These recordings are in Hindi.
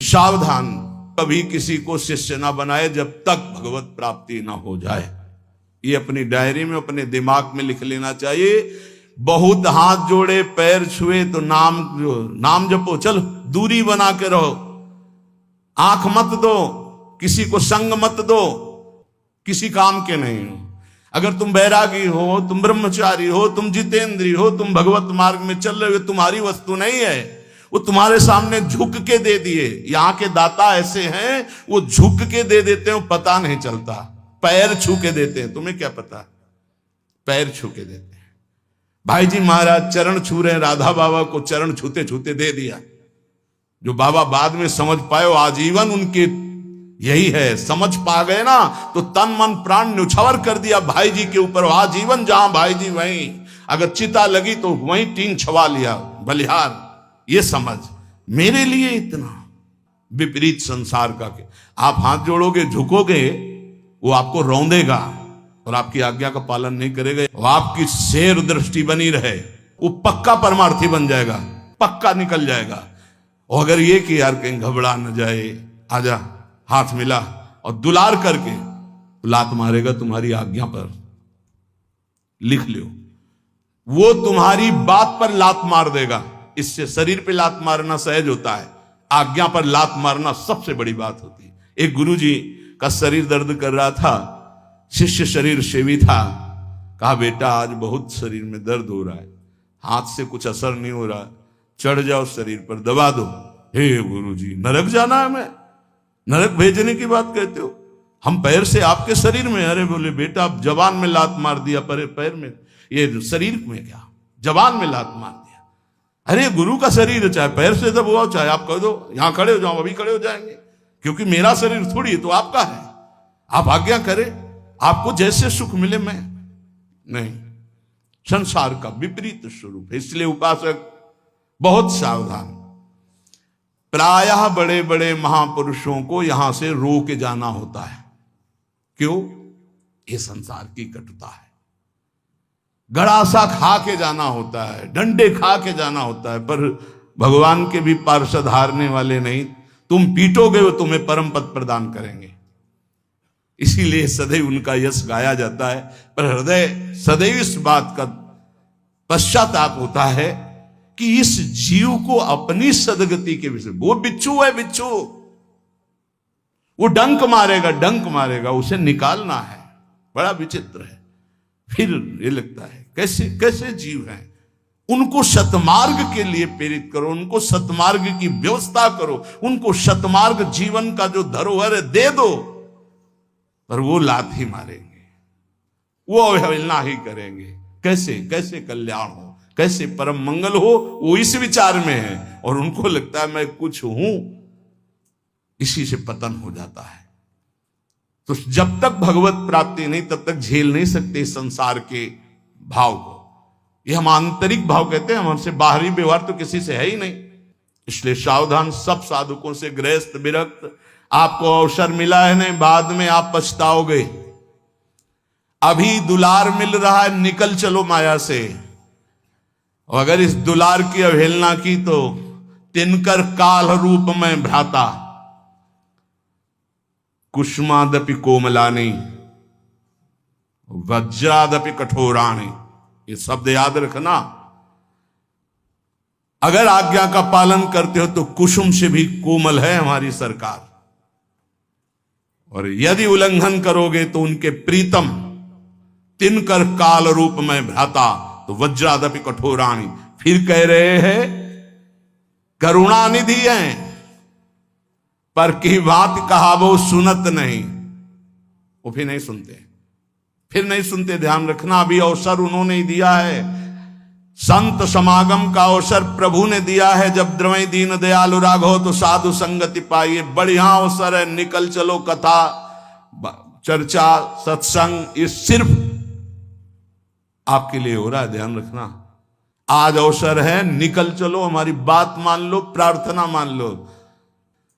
सावधान, कभी किसी को शिष्य ना बनाए जब तक भगवत प्राप्ति ना हो जाए। ये अपनी डायरी में, अपने दिमाग में लिख लेना चाहिए। बहुत हाथ जोड़े, पैर छुए तो नाम जपो, चलो दूरी बना के रहो, आंख मत दो, किसी को संग मत दो, किसी काम के नहीं हो। अगर तुम बैरागी हो, तुम ब्रह्मचारी हो, तुम जितेंद्री हो, तुम भगवत मार्ग में चल रहे हो, तुम्हारी वस्तु नहीं है, वो तुम्हारे सामने झुक के दे दिए। यहाँ के दाता ऐसे हैं, वो झुक के दे देते हैं, पता नहीं चलता। पैर छू के देते हैं, तुम्हें क्या पता, पैर छू के देते हैं। भाई जी महाराज चरण छू रहे हैं, राधा बाबा को चरण छूते छूते दे दिया। जो बाबा बाद में समझ पाए, आजीवन उनके यही है, समझ पा गए ना, तो तन मन प्राण न्यौछावर कर दिया भाई जी के ऊपर। आजीवन जहां भाई जी वहीं, अगर चिता लगी तो वहीं टीन छवा लिया बलिहार। ये समझ मेरे लिए इतना विपरीत संसार का के आप हाथ जोड़ोगे, झुकोगे, वो आपको रौंदेगा और आपकी आज्ञा का पालन नहीं करेगा। वो आपकी शेर दृष्टि बनी रहे, वो पक्का परमार्थी बन जाएगा, पक्का निकल जाएगा। और अगर ये कि यार कहीं घबरा न जाए, आजा, हाथ मिला और दुलार करके लात मारेगा तुम्हारी आज्ञा पर, लिख लो। वो तुम्हारी बात पर लात मार देगा। इससे शरीर पे लात मारना सहज होता है, आज्ञा पर लात मारना सबसे बड़ी बात होती है। एक गुरुजी का शरीर दर्द कर रहा था, शिष्य शरीर सेवी था। कहा बेटा आज बहुत शरीर में दर्द हो रहा है, हाथ से कुछ असर नहीं हो रहा, चढ़ जाओ शरीर पर, दबा दो। हे गुरुजी नरक जाना है, मैं नरक भेजने की बात कहते हो, हम पैर से आपके शरीर में। अरे बोले बेटा आप जवान में लात मार दिया, पर पैर में, ये शरीर में क्या, जवान में लात मार दिया। अरे गुरु का शरीर है, चाहे पैर से दबाओ, चाहे आप कह दो यहां खड़े हो जाओ, अभी खड़े हो जाएंगे, क्योंकि मेरा शरीर थोड़ी है, तो आपका है। आप आज्ञा करें, आपको जैसे सुख मिले, मैं नहीं। संसार का विपरीत स्वरूप है, इसलिए उपासक बहुत सावधान। प्रायः बड़े बड़े महापुरुषों को यहां से रो के जाना होता है। क्यों? ये संसार की कटुता है। गड़ासा खा के जाना होता है, डंडे खा के जाना होता है, पर भगवान के भी पार्षद हारने वाले नहीं। तुम पीटोगे वो तुम्हें परम पद प्रदान करेंगे। इसीलिए सदैव उनका यश गाया जाता है, पर हृदय सदैव इस बात का पश्चाताप होता है कि इस जीव को अपनी सदगति के विषय, वो बिच्छू है, बिच्छू, वो डंक मारेगा, डंक मारेगा, उसे निकालना है। बड़ा विचित्र है। फिर ये लगता है कैसे कैसे जीव हैं, उनको सतमार्ग के लिए प्रेरित करो, उनको सतमार्ग की व्यवस्था करो, उनको सतमार्ग जीवन का जो धरोहर है दे दो, पर वो लात ही मारेंगे, वो अवहेलना ही करेंगे। कैसे कैसे कल्याण हो, कैसे परम मंगल हो, वो इस विचार में है, और उनको लगता है मैं कुछ हूं, इसी से पतन हो जाता है। तो जब तक भगवत प्राप्ति नहीं, तब तक झेल नहीं सकते संसार के भाव को। ये हम आंतरिक भाव कहते हैं, हमसे बाहरी व्यवहार तो किसी से है ही नहीं। इसलिए सावधान, सब साधुकों से गृहस्थ विरक्त। आपको अवसर मिला है नहीं, बाद में आप पछताओगे। अभी दुलार मिल रहा है, निकल चलो माया से। और अगर इस दुलार की अवहेलना की तो तिनकर काल रूप में भ्राता, कुष्मादपि कोमलानी, वज्रादपि कठोराणी। ये शब्द याद रखना। अगर आज्ञा का पालन करते हो तो कुसुम से भी कोमल है हमारी सरकार, और यदि उल्लंघन करोगे तो उनके प्रीतम तिनकर काल रूप में भ्राता, तो वज्रादपि कठोराणी। फिर कह रहे हैं करुणानिधि हैं, पर की बात कहा वो सुनत नहीं। वो फिर नहीं सुनते, फिर नहीं सुनते। ध्यान रखना, अभी अवसर उन्होंने ही दिया है, संत समागम का अवसर प्रभु ने दिया है। जब द्रवई दीन दयालु राघव तो साधु संगति पाइए, बढ़िया अवसर है, निकल चलो। कथा, चर्चा, सत्संग, ये सिर्फ आपके लिए हो रहा है, ध्यान रखना। आज अवसर है, निकल चलो, हमारी बात मान लो, प्रार्थना मान लो।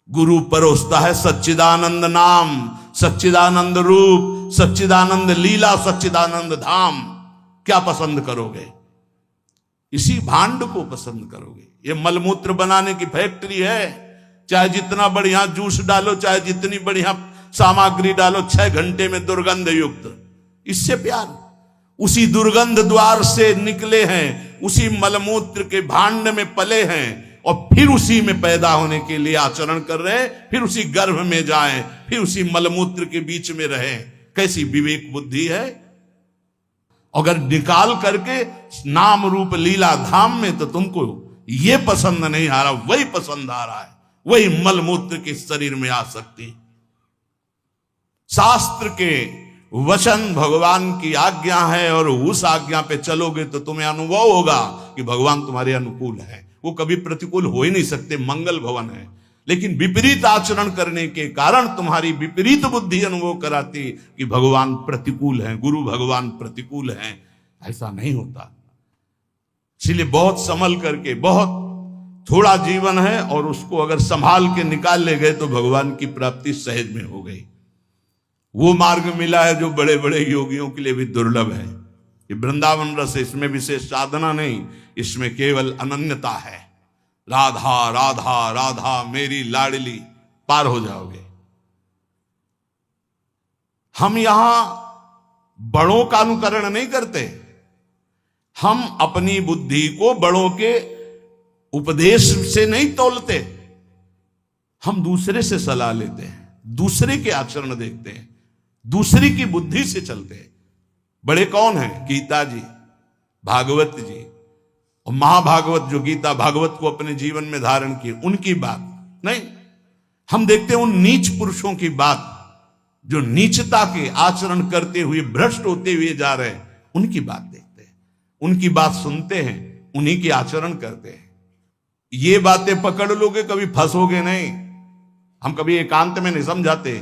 गुरु परोसता है सच्चिदानंद नाम, सच्चिदानंद रूप, सच्चिदानंद लीला, सच्चिदानंद धाम। क्या पसंद करोगे? इसी भांड को पसंद करोगे। ये मलमूत्र बनाने की फैक्ट्री है, चाहे जितना बढ़िया जूस डालो, चाहे जितनी बढ़िया सामग्री डालो, 6 घंटे में दुर्गंध युक्त। इससे प्यार, उसी दुर्गंध द्वार से निकले हैं, उसी मलमूत्र के भांड में पले हैं और फिर उसी में पैदा होने के लिए आचरण कर रहे हैं, फिर उसी गर्भ में जाएं, फिर उसी मलमूत्र के बीच में रहें। कैसी विवेक बुद्धि है। अगर निकाल करके नाम रूप लीला धाम में तो तुमको ये पसंद नहीं आ रहा, वही पसंद आ रहा है, वही मलमूत्र के शरीर में आ सकती। शास्त्र के वचन भगवान की आज्ञा है और उस आज्ञा पे चलोगे तो तुम्हें अनुभव होगा कि भगवान तुम्हारे अनुकूल है। वो कभी प्रतिकूल हो ही नहीं सकते, मंगल भवन है। लेकिन विपरीत आचरण करने के कारण तुम्हारी विपरीत बुद्धि अनुभव कराती कि भगवान प्रतिकूल है, गुरु भगवान प्रतिकूल है। ऐसा नहीं होता। इसलिए बहुत संभल करके, बहुत थोड़ा जीवन है और उसको अगर संभाल के निकाल ले गए तो भगवान की प्राप्ति सहज में हो गई। वो मार्ग मिला है जो बड़े बड़े योगियों के लिए भी दुर्लभ है। ये वृंदावन रस, इसमें विशेष साधना नहीं, इसमें केवल अनन्यता है। राधा राधा राधा मेरी लाडली, पार हो जाओगे। हम यहां बड़ों का अनुकरण नहीं करते, हम अपनी बुद्धि को बड़ों के उपदेश से नहीं तौलते। हम दूसरे से सलाह लेते हैं, दूसरे के आचरण देखते हैं, दूसरी की बुद्धि से चलते हैं। बड़े कौन हैं? गीता जी, भागवत जी और महाभागवत, जो गीता भागवत को अपने जीवन में धारण किए, उनकी बात नहीं। हम देखते हैं उन नीच पुरुषों की बात जो नीचता के आचरण करते हुए भ्रष्ट होते हुए जा रहे हैं, उनकी बात देखते हैं, उनकी बात सुनते हैं, उन्हीं की आचरण करते हैं। ये बातें पकड़ लोगे कभी फंसोगे नहीं। हम कभी एकांत में नहीं समझाते,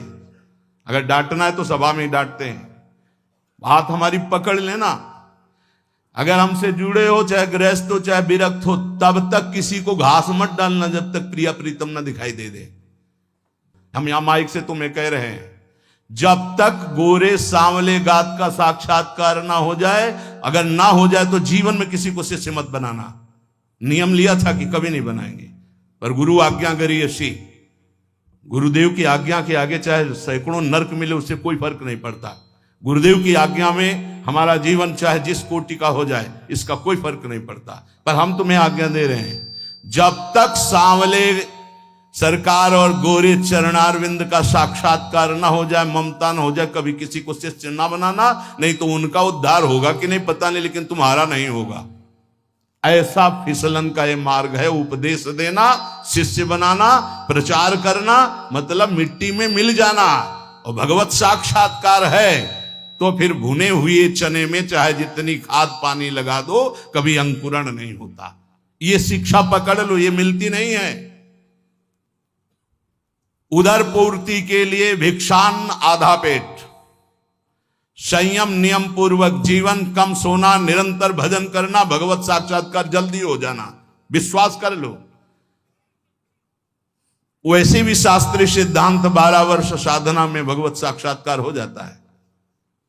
अगर डांटना है तो सभा में ही डांटते हैं। बात हमारी पकड़ लेना। अगर हमसे जुड़े हो, चाहे गृहस्थ हो चाहे विरक्त हो, तब तक किसी को घास मत डालना जब तक प्रिया प्रीतम ना दिखाई दे दे। हम यहां माइक से तुम्हें कह रहे हैं, जब तक गोरे सांवले गात का साक्षात्कार ना हो जाए, अगर ना हो जाए तो जीवन में किसी को शिष्य मत बनाना। नियम लिया था कि कभी नहीं बनाएंगे, पर गुरु आज्ञा करी ऐसी। गुरुदेव की आज्ञा के आगे चाहे सैकड़ों नरक मिले, उससे कोई फर्क नहीं पड़ता। गुरुदेव की आज्ञा में हमारा जीवन चाहे जिस कोटि का हो जाए, इसका कोई फर्क नहीं पड़ता। पर हम तुम्हें आज्ञा दे रहे हैं, जब तक सांवले सरकार और गोरे चरणारविंद का साक्षात्कार ना हो जाए, ममता ना हो जाए, कभी किसी को शिष्य ना बनाना। नहीं तो उनका उद्धार होगा कि नहीं पता नहीं, लेकिन तुम्हारा नहीं होगा। ऐसा फिसलन का ये मार्ग है। उपदेश देना, शिष्य बनाना, प्रचार करना, मतलब मिट्टी में मिल जाना। और भगवत साक्षात्कार है तो फिर भुने हुए चने में चाहे जितनी खाद पानी लगा दो, कभी अंकुरण नहीं होता। ये शिक्षा पकड़ लो, ये मिलती नहीं है। उदर पूर्ति के लिए भिक्षान आधा पेट, संयम नियम पूर्वक जीवन, कम सोना, निरंतर भजन करना, भगवत साक्षात्कार जल्दी हो जाना। विश्वास कर लो। वैसे भी शास्त्रीय सिद्धांत 12 वर्ष साधना में भगवत साक्षात्कार हो जाता है।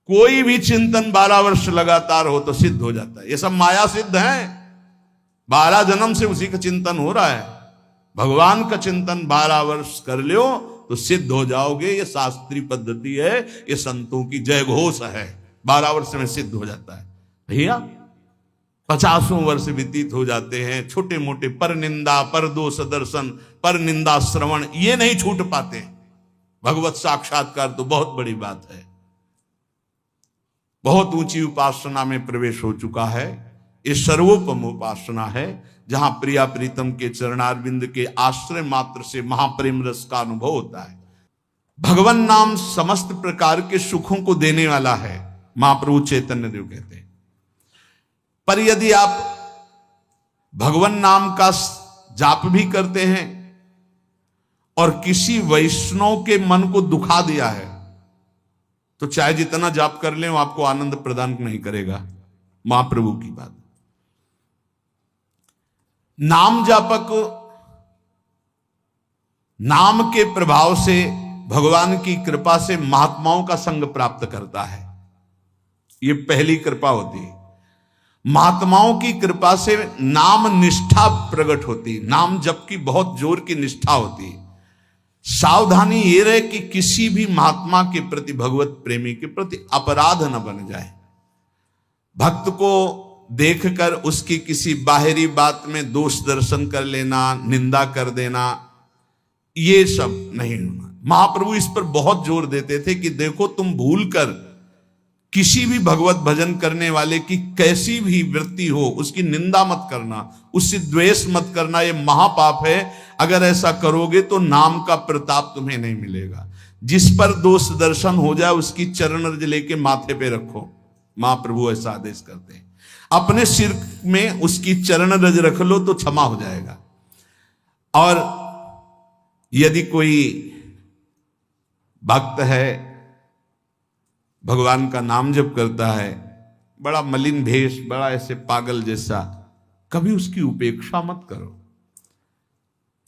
कोई भी चिंतन 12 वर्ष लगातार हो तो सिद्ध हो जाता है। ये सब माया सिद्ध है। 12 जन्म से उसी का चिंतन हो रहा है। भगवान का चिंतन 12 वर्ष कर लो तो सिद्ध हो जाओगे। ये शास्त्रीय पद्धति है, ये संतों की जय घोष है। 12 वर्ष में सिद्ध हो जाता है। भैया 50 वर्ष व्यतीत हो जाते हैं, छोटे मोटे पर निंदा, पर दोष दर्शन, पर निंदा श्रवण, ये नहीं छूट पाते। भगवत साक्षात्कार तो बहुत बड़ी बात है। बहुत ऊंची उपासना में प्रवेश हो चुका है। ये सर्वोपम उपासना है, जहां प्रिया प्रीतम के चरणारविंद के आश्रय मात्र से महाप्रेम रस का अनुभव होता है। भगवान नाम समस्त प्रकार के सुखों को देने वाला है, महाप्रभु चैतन्य देव कहते हैं। पर यदि आप भगवान नाम का जाप भी करते हैं और किसी वैष्णव के मन को दुखा दिया है, तो चाहे जितना जाप कर ले, वो आपको आनंद प्रदान नहीं करेगा। महाप्रभु की बात। नाम जापक नाम के प्रभाव से, भगवान की कृपा से महात्माओं का संग प्राप्त करता है। यह पहली कृपा होती है। महात्माओं की कृपा से नाम निष्ठा प्रकट होती। नाम जप की बहुत जोर की निष्ठा होती है। सावधानी ये रहे कि किसी भी महात्मा के प्रति, भगवत प्रेमी के प्रति अपराध न बन जाए। भक्त को देखकर उसकी किसी बाहरी बात में दोष दर्शन कर लेना, निंदा कर देना, ये सब नहीं होना। महाप्रभु इस पर बहुत जोर देते थे कि देखो तुम भूल कर किसी भी भगवत भजन करने वाले की कैसी भी वृत्ति हो उसकी निंदा मत करना, उससे द्वेष मत करना, ये महापाप है। अगर ऐसा करोगे तो नाम का प्रताप तुम्हें नहीं मिलेगा। जिस पर दोष दर्शन हो जाए उसकी चरण रज लेके माथे पे रखो, महाप्रभु ऐसा आदेश करते हैं। अपने सिर में उसकी चरण रज रख लो तो क्षमा हो जाएगा। और यदि कोई भक्त है, भगवान का नाम जप करता है, बड़ा मलिन भेष, बड़ा ऐसे पागल जैसा, कभी उसकी उपेक्षा मत करो।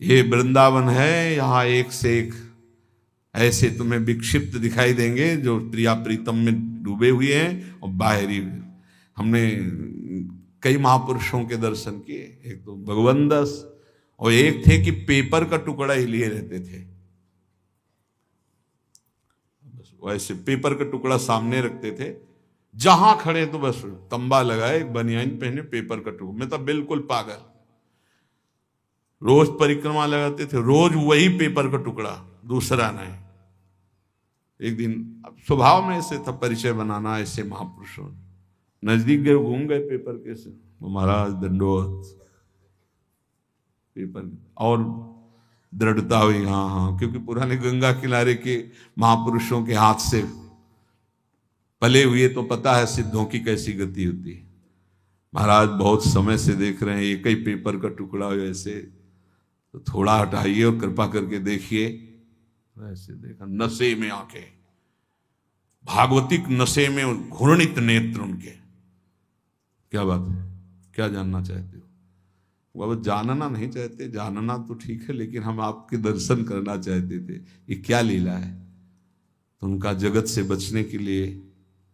ये वृंदावन है, यहां एक से एक ऐसे तुम्हें विक्षिप्त दिखाई देंगे जो प्रिया प्रीतम में डूबे हुए हैं और बाहरी। हमने कई महापुरुषों के दर्शन किए, एक तो भगवान दास और एक थे कि पेपर का टुकड़ा ही लिए रहते थे। बस वैसे पेपर का टुकड़ा सामने रखते थे, जहां खड़े तो बस तंबा लगाए, बनियान पहने, पेपर का टुकड़ा। मैं तो बिल्कुल पागल। रोज परिक्रमा लगाते थे, रोज वही पेपर का टुकड़ा, दूसरा नहीं। एक दिन अब स्वभाव में ऐसे था परिचय बनाना, ऐसे महापुरुषों नजदीक गए, घूम गए पेपर के से, महाराज दंडोत, पेपर और दृढ़ता हुई, हाँ हाँ, क्योंकि पुराने गंगा किनारे के महापुरुषों के हाथ से पले हुए तो पता है सिद्धों की कैसी गति होती है। महाराज बहुत समय से देख रहे हैं, एक ही पेपर का टुकड़ा हो ऐसे, तो थोड़ा हटाइए और कृपा करके देखिए। ऐसे देखा, नशे में आंखें, भागवतिक नशे में घूर्णित नेत्र उनके। क्या बात है, क्या जानना चाहते हो? वो जानना नहीं चाहते, जानना तो ठीक है, लेकिन हम आपके दर्शन करना चाहते थे, ये क्या लीला है। तो उनका जगत से बचने के लिए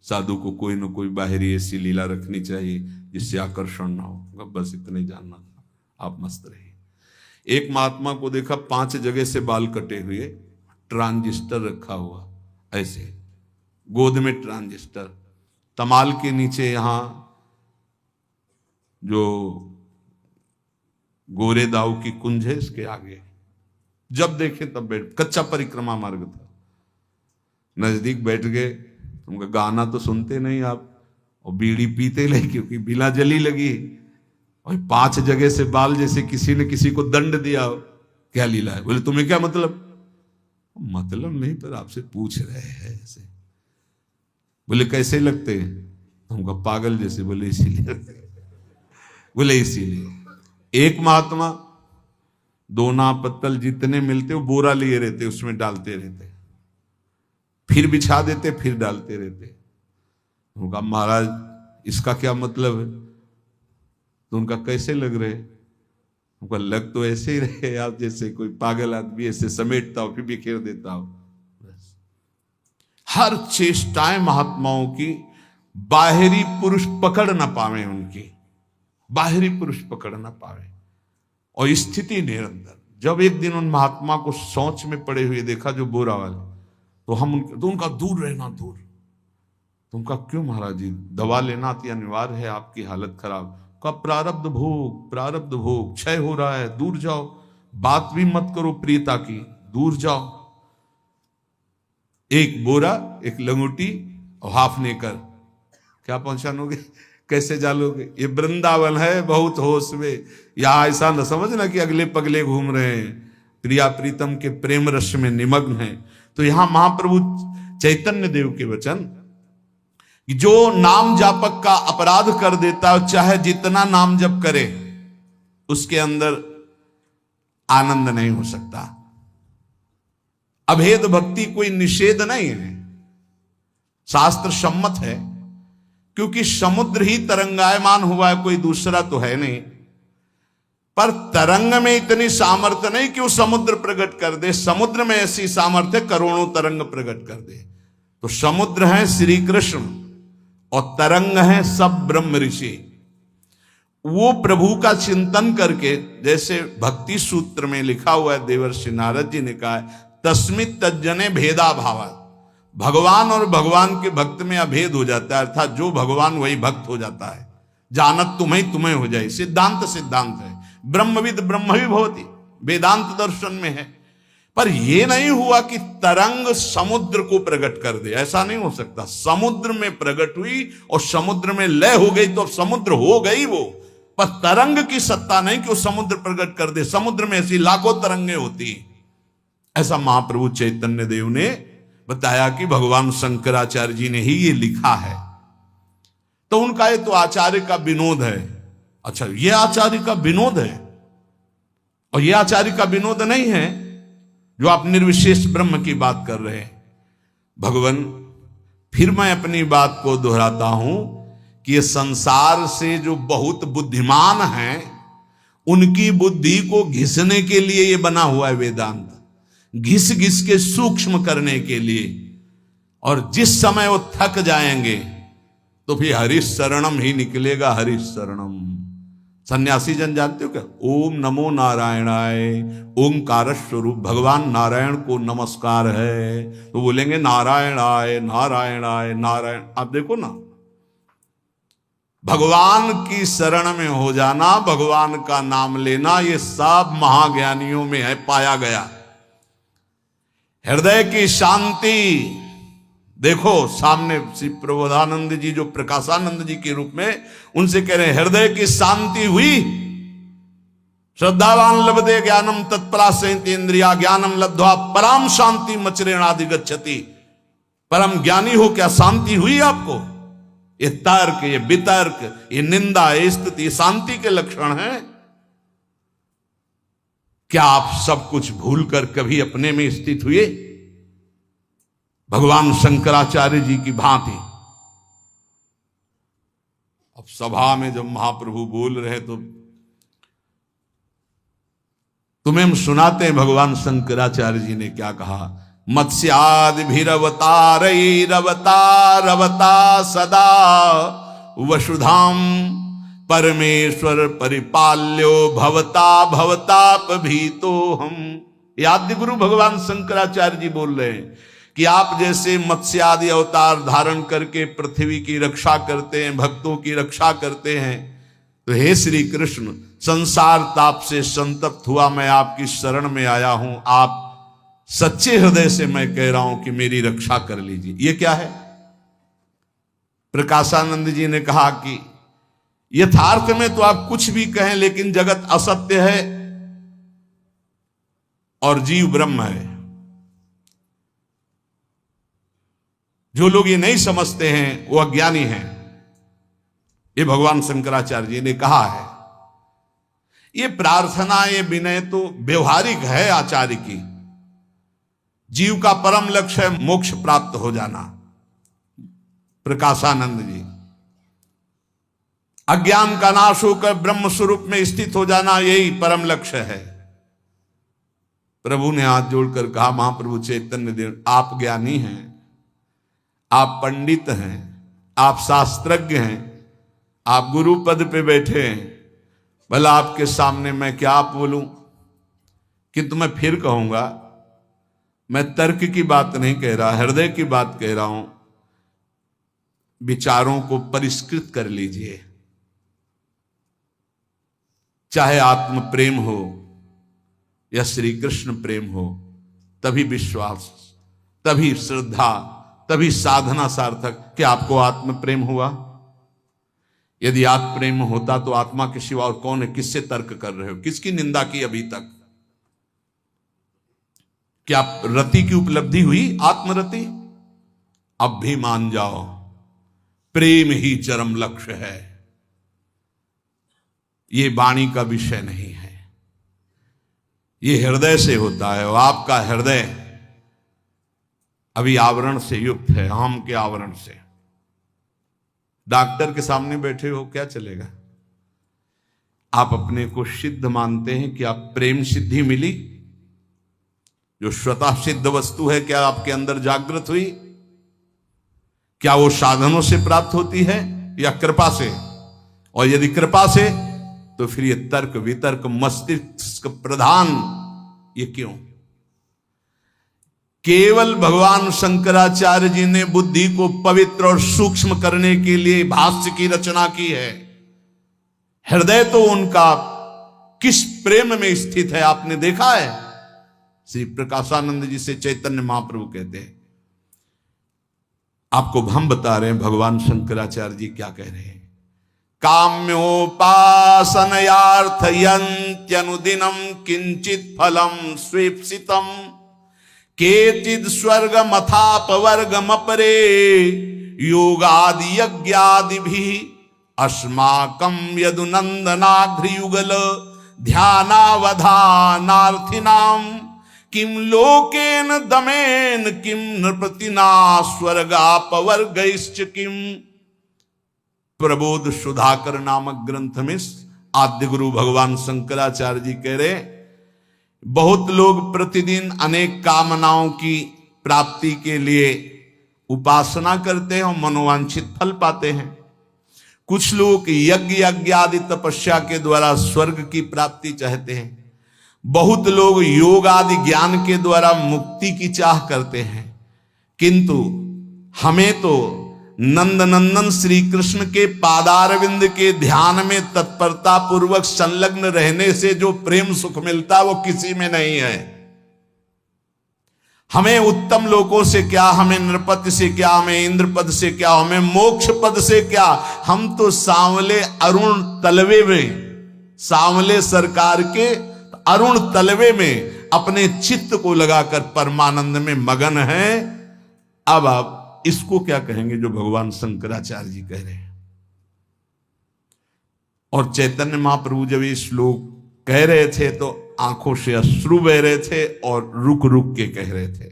साधु को कोई न कोई बाहरी ऐसी लीला रखनी चाहिए जिससे आकर्षण ना हो। बस इतना ही जानना था, आप मस्त रहिए। एक महात्मा को देखा 5 जगह से बाल कटे हुए, ट्रांजिस्टर रखा हुआ ऐसे, गोद में ट्रांजिस्टर, तमाल के नीचे यहां जो गोरे दाऊ की कुंज है इसके आगे, जब देखे तब बैठ, कच्चा परिक्रमा मार्ग था, नजदीक बैठ गए। उनका गाना तो सुनते नहीं आप, और बीड़ी पीते नहीं क्योंकि बिला जली लगी, और 5 जगह से बाल जैसे किसी ने किसी को दंड दिया हो। क्या लीला है? बोले तुम्हें क्या मतलब? मतलब नहीं, पर आपसे पूछ रहे हैं ऐसे। बोले कैसे लगते हैं? उनका पागल जैसे। बोले इसीलिए। बोले इसीलिए। एक महात्मा दोना पत्तल जितने मिलते वो बोरा लिए रहते, उसमें डालते रहते, फिर बिछा देते, फिर डालते रहते। उनका महाराज इसका क्या मतलब है? तो उनका कैसे लग रहे? उनका लग तो ऐसे ही रहे आप जैसे कोई पागल आदमी ऐसे समेटता हो फिर बिखेर देता हो। बस हर चेष्टाएं महात्माओं की बाहरी पुरुष पकड़ ना पावे, उनकी बाहरी पुरुष पकड़ ना पावे, और स्थिति निरंतर। जब एक दिन उन महात्मा को सोच में पड़े हुए देखा जो बोरा वाले, तो उनका दूर रहना, दूर। तो उनका क्यों महाराज जी? दवा लेना अति अनिवार्य है, आपकी हालत खराब। का प्रारब्ध भोग क्षय हो रहा है, दूर जाओ, बात भी मत करो प्रियता की, दूर जाओ। एक बोरा, एक लंगोटी और हाफ नेकर, क्या पहचानोगे? कैसे जालोगे? ये वृंदावन है, बहुत होश में। यहां ऐसा न समझना कि अगले पगले घूम रहे हैं, प्रिया प्रीतम के प्रेम रस में निमग्न हैं। तो यहां महाप्रभु चैतन्य देव के वचन, जो नाम जापक का अपराध कर देता है, चाहे जितना नाम जप करे, उसके अंदर आनंद नहीं हो सकता। अभेद भक्ति कोई निषेध नहीं है, शास्त्र सम्मत है, क्योंकि समुद्र ही तरंगायमान हुआ है, कोई दूसरा तो है नहीं। पर तरंग में इतनी सामर्थ्य नहीं कि वो समुद्र प्रकट कर दे, समुद्र में ऐसी सामर्थ्य करोड़ों तरंग प्रकट कर दे। तो समुद्र है श्री कृष्ण और तरंग है सब ब्रह्म ऋषि। वो प्रभु का चिंतन करके, जैसे भक्ति सूत्र में लिखा हुआ है, देवर्षि नारद जी ने कहा है, तस्मित तज्जने भेदा भावा। भगवान और भगवान के भक्त में अभेद हो जाता है, अर्थात जो भगवान वही भक्त हो जाता है। जानत तुम्हें तुम्हें हो जाए, सिद्धांत सिद्धांत है। ब्रह्मविद ब्रह्म भी भवति, वेदांत दर्शन में है। पर यह नहीं हुआ कि तरंग समुद्र को प्रकट कर दे, ऐसा नहीं हो सकता। समुद्र में प्रकट हुई और समुद्र में लय हो गई तो अब समुद्र हो गई वो, पर तरंग की सत्ता नहीं कि वो समुद्र प्रकट कर दे। समुद्र में ऐसी लाखों तरंगें होती, ऐसा महाप्रभु चैतन्य देव ने बताया कि भगवान शंकराचार्य जी ने ही ये लिखा है। तो उनका ये तो आचार्य का विनोद है। अच्छा, ये आचार्य का विनोद है, और ये आचार्य का विनोद नहीं है जो आप निर्विशेष ब्रह्म की बात कर रहे हैं। भगवान, फिर मैं अपनी बात को दोहराता हूं कि ये संसार से जो बहुत बुद्धिमान हैं, उनकी बुद्धि को घिसने के लिए ये बना हुआ है वेदांत, घिस घिस के सूक्ष्म करने के लिए। और जिस समय वो थक जाएंगे तो फिर हरिश शरणम ही निकलेगा, हरिश शरणम। सन्यासी जन जानते हो क्या? ओम नमो नारायणाय, ओंकार स्वरूप भगवान नारायण को नमस्कार है, तो बोलेंगे नारायणाय नारायणाय नारायण। आप देखो ना, भगवान की शरण में हो जाना, भगवान का नाम लेना, ये सब महाज्ञानियों में है, पाया गया। हृदय की शांति देखो, सामने श्री प्रबोधानंद जी जो प्रकाशानंद जी के रूप में, उनसे कह रहे हैं हृदय की शांति हुई। श्रद्धावान लभते ज्ञानम तत्परासेन्द्रिया ज्ञानम लब्ध्वा परम शांति मचरेणादि गच्छति। परम ज्ञानी हो क्या शांति हुई आपको? ये तर्क, ये वितर्क, ये निंदा, ये स्तुति शांति के लक्षण हैं। क्या आप सब कुछ भूलकर कभी अपने में स्थित हुए भगवान शंकराचार्य जी की भांति? अब सभा में जब महाप्रभु बोल रहे तो तुम्हें हम सुनाते हैं भगवान शंकराचार्य जी ने क्या कहा। मत्स्यादि भीरवतारवतारवता सदा वसुधाम परमेश्वर परिपाल्यो भवता भवताप भीतो हम। आद्य गुरु भगवान शंकराचार्य जी बोल रहे हैं कि आप जैसे मत्स्यादि अवतार धारण करके पृथ्वी की रक्षा करते हैं, भक्तों की रक्षा करते हैं, तो हे श्री कृष्ण, संसार ताप से संतप्त हुआ मैं आपकी शरण में आया हूं। आप सच्चे हृदय से मैं कह रहा हूं कि मेरी रक्षा कर लीजिए। ये क्या है? प्रकाशानंद जी ने कहा कि यथार्थ में तो आप कुछ भी कहें, लेकिन जगत असत्य है और जीव ब्रह्म है। जो लोग ये नहीं समझते हैं वो अज्ञानी हैं, ये भगवान शंकराचार्य जी ने कहा है। ये प्रार्थना, ये विनय तो व्यवहारिक है आचार्य की। जीव का परम लक्ष्य है मोक्ष प्राप्त हो जाना। प्रकाशानंद जी, अज्ञान का नाश होकर ब्रह्म स्वरूप में स्थित हो जाना, यही परम लक्ष्य है। प्रभु ने हाथ जोड़कर कहा, महाप्रभु चैतन्य देव, आप ज्ञानी हैं, आप पंडित हैं, आप शास्त्रज्ञ हैं, आप गुरु पद पे बैठे हैं, भला आपके सामने मैं क्या बोलूं? किंतु मैं फिर कहूंगा, मैं तर्क की बात नहीं कह रहा, हृदय की बात कह रहा हूं। विचारों को परिष्कृत कर लीजिए, चाहे आत्म प्रेम हो या श्री कृष्ण प्रेम हो, तभी विश्वास, तभी श्रद्धा, तभी साधना सार्थक। कि आपको आत्म प्रेम हुआ? यदि आत्म प्रेम होता तो आत्मा के सिवा और कौन है? किससे तर्क कर रहे हो? किसकी निंदा की अभी तक? क्या रति की उपलब्धि हुई? आत्मरति? अब भी मान जाओ, प्रेम ही चरम लक्ष्य है। ये वाणी का विषय नहीं है, ये हृदय से होता है। और आपका हृदय अभी आवरण से युक्त है, हम के आवरण से। डॉक्टर के सामने बैठे हो, क्या चलेगा? आप अपने को सिद्ध मानते हैं कि आप प्रेम सिद्धि मिली, जो स्वतः सिद्ध वस्तु है, क्या आपके अंदर जागृत हुई? क्या वो साधनों से प्राप्त होती है या कृपा से? और यदि कृपा से, तो फिर ये तर्क वितर्क मस्तिष्क प्रधान ये क्यों? केवल भगवान शंकराचार्य जी ने बुद्धि को पवित्र और सूक्ष्म करने के लिए भाष्य की रचना की है। हृदय तो उनका किस प्रेम में स्थित है आपने देखा है। श्री प्रकाशानंद जी से चैतन्य महाप्रभु कहते हैं, आपको हम बता रहे हैं भगवान शंकराचार्य जी क्या कह रहे हैं। काम्योपासनयार्थयन्त्यनुदिनं किंचित फलम स्वेप्सितम केचिद स्वर्गमथापवर्गमपरे योगादि यज्ञादिभिः अस्माकं यदुनंदनाघ्रियुगल ध्यानावधानार्थिनां किम लोकेन दमेन किम नृपतिना स्वर्गापवर्गैश्च किम। प्रबोध सुधाकर नामक ग्रंथ में आद्य गुरु भगवान शंकराचार्य जी कह रहे, बहुत लोग प्रतिदिन अनेक कामनाओं की प्राप्ति के लिए उपासना करते हैं और मनोवांछित फल पाते हैं। कुछ लोग यज्ञ आदि तपस्या के द्वारा स्वर्ग की प्राप्ति चाहते हैं। बहुत लोग योग आदि ज्ञान के द्वारा मुक्ति की चाह करते हैं। किंतु हमें तो नंदनंदन श्री कृष्ण के पादारविंद के ध्यान में तत्परता पूर्वक संलग्न रहने से जो प्रेम सुख मिलता वो किसी में नहीं है। हमें उत्तम लोकों से क्या, हमें नृपति से क्या, हमें इंद्र पद से क्या, हमें मोक्ष पद से क्या। हम तो सांवले अरुण तलवे में, सांवले सरकार के अरुण तलवे में अपने चित्त को लगाकर परमानंद में मगन है। अब आप इसको क्या कहेंगे जो भगवान शंकराचार्य जी कह रहे हैं। और चैतन्य महाप्रभु जब ये श्लोक कह रहे थे तो आंखों से अश्रु बह रहे थे और रुक रुक के कह रहे थे।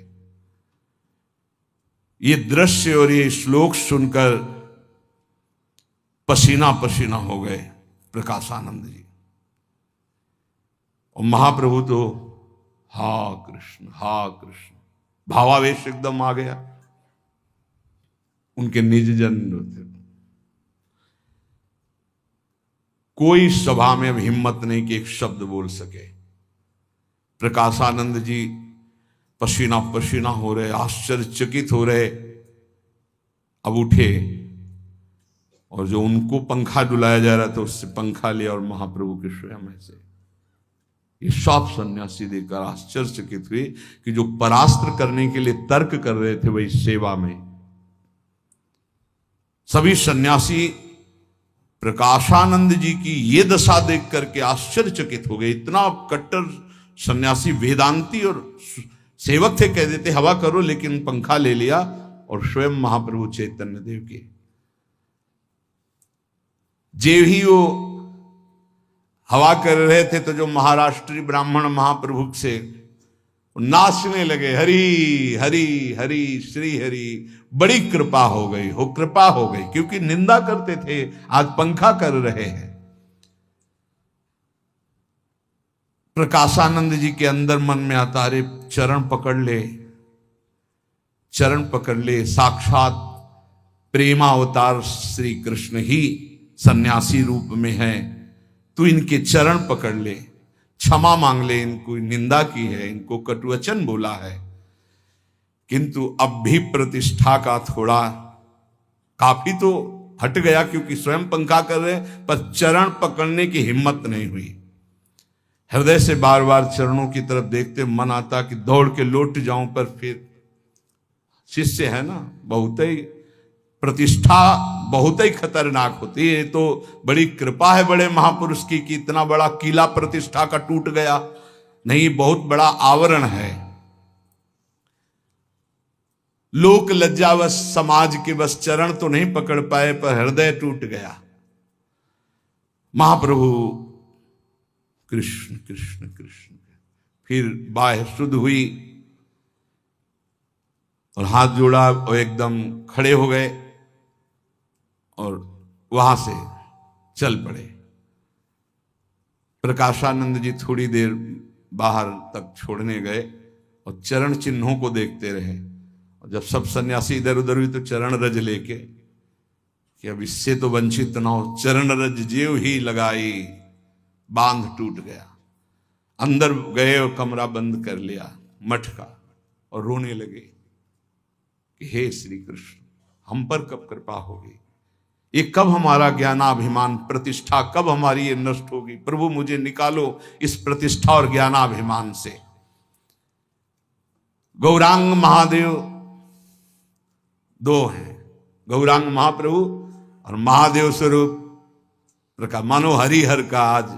ये दृश्य और ये श्लोक सुनकर पसीना पसीना हो गए प्रकाशानंद जी। और महाप्रभु तो हा कृष्ण भावावेश एकदम आ गया। उनके निज जन थे, कोई सभा में अब हिम्मत नहीं कि एक शब्द बोल सके। प्रकाशानंद जी पसीना पसीना हो रहे, आश्चर्यचकित हो रहे। अब उठे और जो उनको पंखा डुलाया जा रहा था उससे पंखा लिया और महाप्रभु के स्वयं से ये सब सन्यासी देखकर आश्चर्यचकित हुए कि जो परास्त्र करने के लिए तर्क कर रहे थे वही सेवा में। सभी सन्यासी प्रकाशानंद जी की ये दशा देख करके आश्चर्यचकित हो गए। इतना कट्टर सन्यासी वेदांती और सेवक थे, कह देते हवा करो, लेकिन पंखा ले लिया और स्वयं महाप्रभु चैतन्य देव के जे ही वो हवा कर रहे थे तो जो महाराष्ट्री ब्राह्मण महाप्रभु से नाचने लगे, हरि हरि हरि श्री हरि। बड़ी कृपा हो गई, कृपा हो गई, क्योंकि निंदा करते थे, आज पंखा कर रहे हैं। प्रकाशानंद जी के अंदर मन में आता, अरे चरण पकड़ ले, चरण पकड़ ले। साक्षात प्रेमावतार श्री कृष्ण ही सन्यासी रूप में है, तू इनके चरण पकड़ ले, क्षमा मांग ले। इनको निंदा की है, इनको कटुवचन बोला है, किंतु अब भी प्रतिष्ठा का थोड़ा काफी तो हट गया, क्योंकि स्वयं पंखा कर रहे, पर चरण पकड़ने की हिम्मत नहीं हुई। हृदय से बार बार चरणों की तरफ देखते मन आता कि दौड़ के लौट जाऊं, पर फिर शिष्य है ना, बहुत ही प्रतिष्ठा बहुत ही खतरनाक होती है। तो बड़ी कृपा है बड़े महापुरुष की कि इतना बड़ा किला प्रतिष्ठा का टूट गया नहीं, बहुत बड़ा आवरण है। लोक लज्जावश समाज के बस चरण तो नहीं पकड़ पाए, पर हृदय टूट गया। महाप्रभु कृष्ण कृष्ण कृष्ण, फिर बाह्य शुद्ध हुई और हाथ जोड़ा और एकदम खड़े हो गए और वहां से चल पड़े। प्रकाशानंद जी थोड़ी देर बाहर तक छोड़ने गए और चरण चिन्हों को देखते रहे। और जब सब सन्यासी इधर उधर हुई तो चरण रज लेके कि अब इससे तो वंचित ना हो, चरण रज जेव ही लगाई, बांध टूट गया। अंदर गए और कमरा बंद कर लिया मठ का। और रोने लगे कि हे श्री कृष्ण, हम पर कब कृपा होगी, ये कब हमारा ज्ञानाभिमान प्रतिष्ठा, कब हमारी ये नष्ट होगी। प्रभु मुझे निकालो इस प्रतिष्ठा और ज्ञानाभिमान से। गौरांग महादेव दो हैं, गौरांग महाप्रभु और महादेव स्वरूप प्रकाश, मानो हरिहर का आज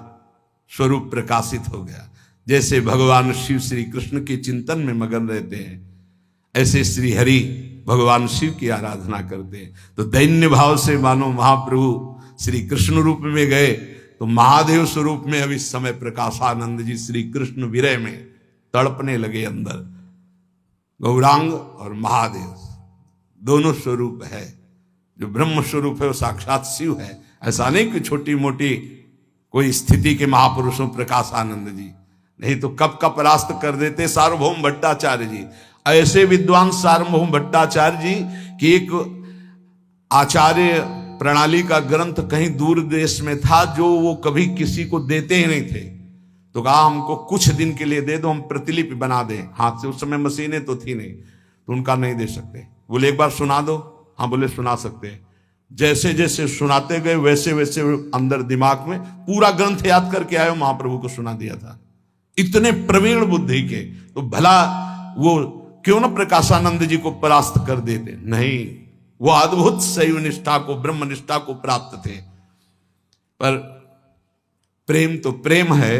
स्वरूप प्रकाशित हो गया। जैसे भगवान शिव श्री कृष्ण के चिंतन में मगन रहते हैं, ऐसे श्री हरि भगवान शिव की आराधना करते हैं। तो दैन्य भाव से मानो महाप्रभु श्री कृष्ण रूप में गए, तो महादेव स्वरूप में अब इस समय प्रकाशानंद जी श्री कृष्ण विरह में तड़पने लगे अंदर। गौरांग और महादेव दोनों स्वरूप है। जो ब्रह्म स्वरूप है वो साक्षात शिव है। ऐसा नहीं कि छोटी मोटी कोई स्थिति के महापुरुषों प्रकाशानंद जी, नहीं तो कब का परास्त कर देते सार्वभौम भट्टाचार्य जी। ऐसे विद्वान सार्वभौम भट्टाचार्य जी कि एक आचार्य प्रणाली का ग्रंथ कहीं दूर देश में था, जो वो कभी किसी को देते ही नहीं थे। तो कहा हमको कुछ दिन के लिए दे दो, हम प्रतिलिपि बना दें हाथ से। उस समय मशीनें तो थी नहीं, तो उनका नहीं दे सकते। बोले एक बार सुना दो। हाँ बोले सुना सकते हैं। जैसे जैसे सुनाते गए वैसे वैसे अंदर दिमाग में पूरा ग्रंथ याद करके आए, महाप्रभु को सुना दिया था। इतने प्रवीण बुद्धि के, तो भला वो क्यों न प्रकाशानंद जी को परास्त कर देते। नहीं, वो अद्भुत शैव निष्ठा को, ब्रह्म निष्ठा को प्राप्त थे। पर प्रेम तो प्रेम है,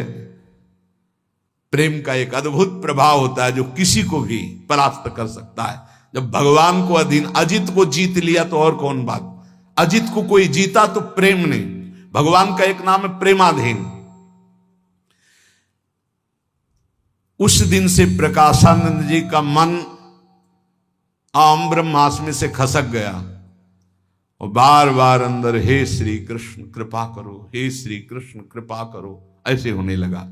प्रेम का एक अद्भुत प्रभाव होता है जो किसी को भी परास्त कर सकता है। जब भगवान को अधीन, अजित को जीत लिया तो और कौन बात। अजित को कोई जीता तो प्रेम नहीं। भगवान का एक नाम है प्रेमाधीन। उस दिन से प्रकाशानंद जी का मन आम्र मास में से खसक गया और बार बार अंदर हे श्री कृष्ण कृपा करो, हे श्री कृष्ण कृपा करो, ऐसे होने लगा।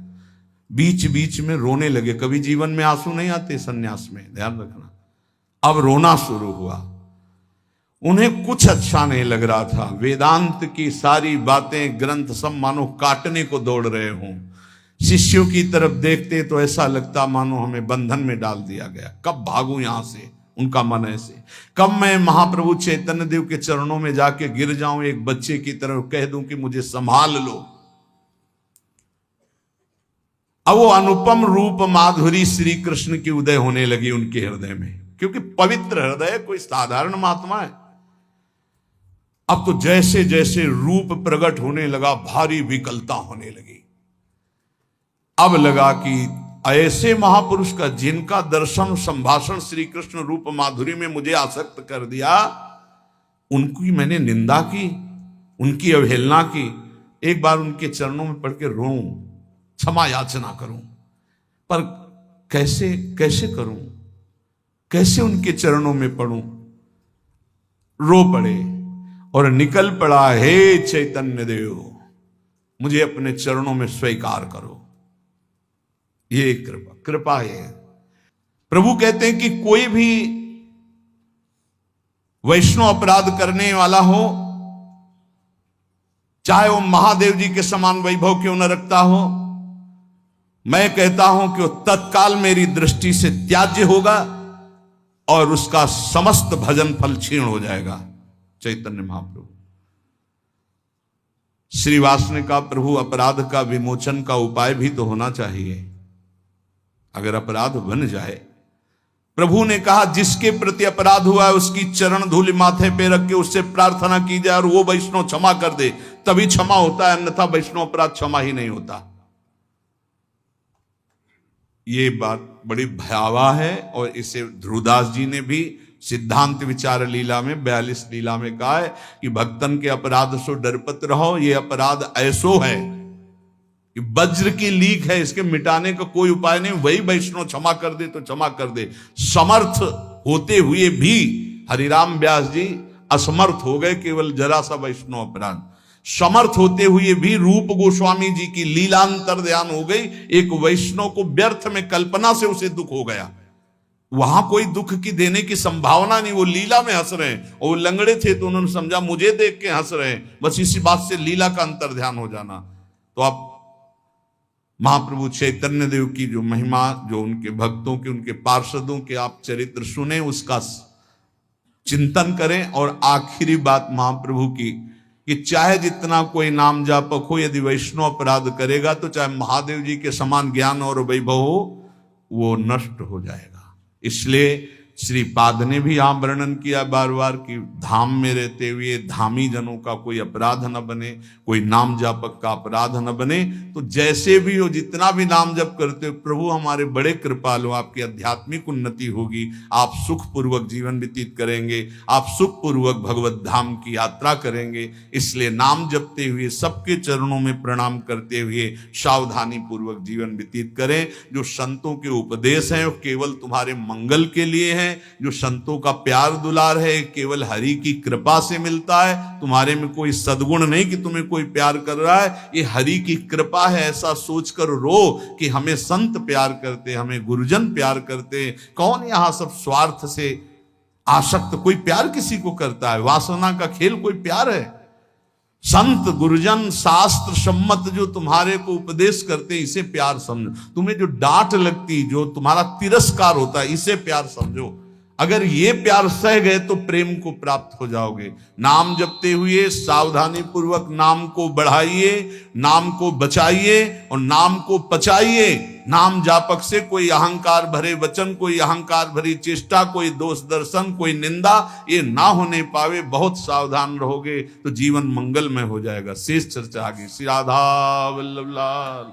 बीच बीच में रोने लगे। कभी जीवन में आंसू नहीं आते सन्यास में, ध्यान रखना। अब रोना शुरू हुआ। उन्हें कुछ अच्छा नहीं लग रहा था। वेदांत की सारी बातें, ग्रंथ सब मानो काटने को दौड़ रहे हों। शिष्यों की तरफ देखते तो ऐसा लगता मानो हमें बंधन में डाल दिया गया। कब भागूं यहां से, उनका मन ऐसे। कब मैं महाप्रभु चैतन्य देव के चरणों में जाके गिर जाऊं, एक बच्चे की तरह कह दूं कि मुझे संभाल लो। अब वो अनुपम रूप माधुरी श्री कृष्ण की उदय होने लगी उनके हृदय में, क्योंकि पवित्र हृदय, कोई साधारण महात्मा है। अब तो जैसे जैसे रूप प्रकट होने लगा, भारी विकलता होने लगी। अब लगा कि ऐसे महापुरुष का, जिनका दर्शन संभाषण श्री कृष्ण रूप माधुरी में मुझे आसक्त कर दिया, उनकी मैंने निंदा की, उनकी अवहेलना की। एक बार उनके चरणों में पढ़ के रोऊं, क्षमा याचना करूं, पर कैसे कैसे करूं, कैसे उनके चरणों में पढ़ूं। रो पड़े और निकल पड़ा, हे चैतन्य देव मुझे अपने चरणों में स्वीकार करो। ये कृपा, कृपा है। प्रभु कहते हैं कि कोई भी वैष्णव अपराध करने वाला हो, चाहे वो महादेव जी के समान वैभव क्यों न रखता हो, मैं कहता हूं कि वो तत्काल मेरी दृष्टि से त्याज्य होगा और उसका समस्त भजन फल क्षीण हो जाएगा। चैतन्य महाप्रभु श्रीवास ने कहा, प्रभु अपराध का विमोचन का उपाय भी तो होना चाहिए। अगर अपराध बन जाए, प्रभु ने कहा जिसके प्रति अपराध हुआ है उसकी चरण धूलि माथे पे रख के उससे प्रार्थना की जाए और वो वैष्णव क्षमा कर दे, तभी क्षमा होता है, अन्यथा वैष्णव अपराध क्षमा ही नहीं होता। ये बात बड़ी भयावह है और इसे ध्रुवदास जी ने भी सिद्धांत विचार लीला में 42 लीला में कहा है कि भक्तन के अपराध सो डरपत रहो। ये अपराध ऐसो है कि वज्र की लीक है, इसके मिटाने का कोई उपाय नहीं। वही वैष्णव क्षमा कर दे तो क्षमा कर दे। समर्थ होते हुए भी हरिराम व्यास जी असमर्थ हो गए, केवल जरा सा वैष्णव अपराध। समर्थ होते हुए भी रूप गोस्वामी जी की लीलांतर ध्यान हो गई। एक वैष्णव को व्यर्थ में कल्पना से उसे दुख हो गया, वहां कोई दुख की देने की संभावना नहीं। वो लीला में हंस रहे हैं और वो लंगड़े थे तो उन्होंने समझा मुझे देख के हंस रहे हैं, बस इसी बात से लीला का अंतर ध्यान हो जाना। तो आप महाप्रभु चैतन्य देव की जो महिमा, जो उनके भक्तों के, उनके पार्षदों के आप चरित्र सुने, उसका चिंतन करें। और आखिरी बात महाप्रभु की कि चाहे जितना कोई नाम जापक हो, यदि वैष्णव अपराध करेगा तो चाहे महादेव जी के समान ज्ञान और वैभव हो, वो नष्ट हो जाएगा। इसलिए श्रीपाद ने भी यहाँ वर्णन किया बार बार कि धाम में रहते हुए धामी जनों का कोई अपराध न बने, कोई नाम जापक का अपराध न बने। तो जैसे भी हो, जितना भी नाम जप करते हो, प्रभु हमारे बड़े कृपालु, आपकी आध्यात्मिक उन्नति होगी, आप सुखपूर्वक जीवन व्यतीत करेंगे, आप सुखपूर्वक भगवत धाम की यात्रा करेंगे। इसलिए नाम जपते हुए, सबके चरणों में प्रणाम करते हुए सावधानी पूर्वक जीवन व्यतीत करें। जो संतों के उपदेश हैं वो केवल तुम्हारे मंगल के लिए हैं। जो संतों का प्यार दुलार है केवल हरि की कृपा से मिलता है। तुम्हारे में कोई सद्गुण नहीं कि तुम्हें कोई प्यार कर रहा है, ये हरि की कृपा है। ऐसा सोचकर रो कि हमें संत प्यार करते, हमें गुरुजन प्यार करते। कौन यहां सब स्वार्थ से आसक्त कोई प्यार किसी को करता है? वासना का खेल कोई प्यार है? संत गुरुजन शास्त्र सम्मत जो तुम्हारे को उपदेश करते, इसे प्यार समझो। तुम्हें जो डांट लगती, जो तुम्हारा तिरस्कार होता है, इसे प्यार समझो। अगर ये प्यार सह गए तो प्रेम को प्राप्त हो जाओगे। नाम जपते हुए सावधानी पूर्वक नाम को बढ़ाइए, नाम को बचाइए और नाम को पचाइए। नाम जापक से कोई अहंकार भरे वचन, कोई अहंकार भरी चेष्टा, कोई दोष दर्शन, कोई निंदा, ये ना होने पावे। बहुत सावधान रहोगे तो जीवन मंगलमय हो जाएगा। शेष चर्चा आगे। श्री राधा वल्लभ लाल।